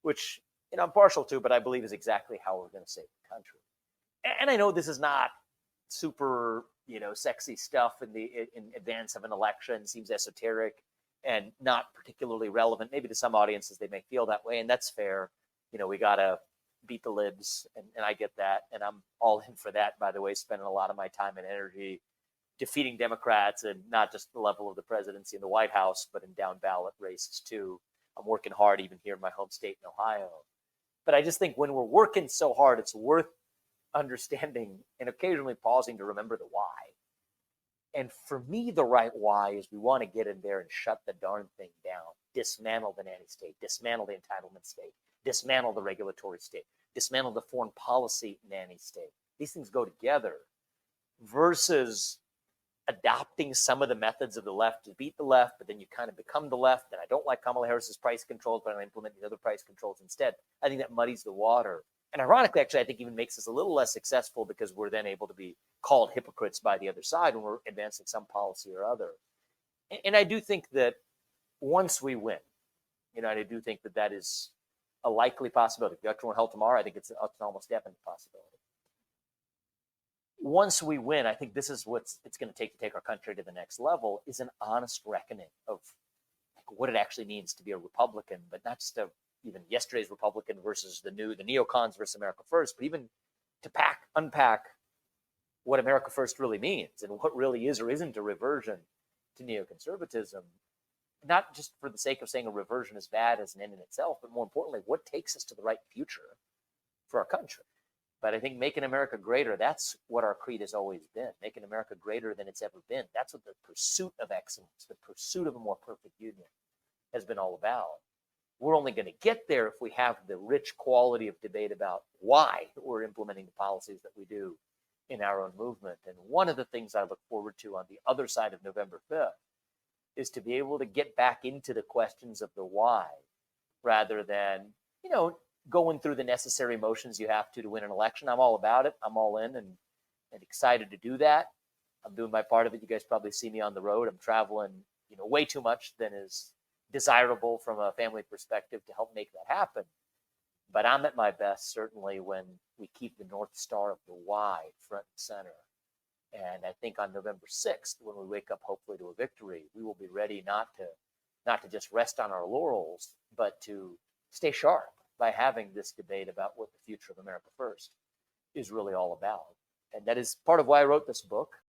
which I'm partial to, but I believe is exactly how we're going to save the country. And I know this is not super, sexy stuff in advance of an election. Seems esoteric and not particularly relevant. Maybe to some audiences they may feel that way, and that's fair. We gotta beat the libs, and I get that, and I'm all in for that. By the way, spending a lot of my time and energy defeating Democrats, and not just the level of the presidency in the White House, but in down ballot races too. I'm working hard even here in my home state in Ohio. But I just think when we're working so hard, it's worth understanding and occasionally pausing to remember the why. And for me, the right why is we want to get in there and shut the darn thing down, dismantle the nanny state, dismantle the entitlement state, dismantle the regulatory state, dismantle the foreign policy nanny state. These things go together versus adopting some of the methods of the left to beat the left, but then you kind of become the left. And I don't like Kamala Harris's price controls, but I implement these other price controls instead. I think that muddies the water. And ironically, actually, I think even makes us a little less successful because we're then able to be called hypocrites by the other side when we're advancing some policy or other. And I do think that once we win, I do think that that is a likely possibility. If the election were held tomorrow, I think it's an almost definite possibility. Once we win, I think this is what it's going to take our country to the next level, is an honest reckoning of what it actually means to be a Republican, but not just even yesterday's Republican versus the neocons versus America First, but even to unpack what America First really means and what really is or isn't a reversion to neoconservatism, not just for the sake of saying a reversion is bad as an end in itself, but more importantly, what takes us to the right future for our country. But I think making America greater, that's what our creed has always been, making America greater than it's ever been. That's what the pursuit of excellence, the pursuit of a more perfect union has been all about. We're only going to get there if we have the rich quality of debate about why we're implementing the policies that we do in our own movement. And one of the things I look forward to on the other side of November 5th is to be able to get back into the questions of the why rather than, going through the necessary motions you have to win an election. I'm all about it. I'm all in and excited to do that. I'm doing my part of it. You guys probably see me on the road. I'm traveling, way too much than is desirable from a family perspective to help make that happen. But I'm at my best, certainly, when we keep the North Star of the why front and center. And I think on November 6th, when we wake up, hopefully, to a victory, we will be ready not to just rest on our laurels, but to stay sharp by having this debate about what the future of America First is really all about. And that is part of why I wrote this book.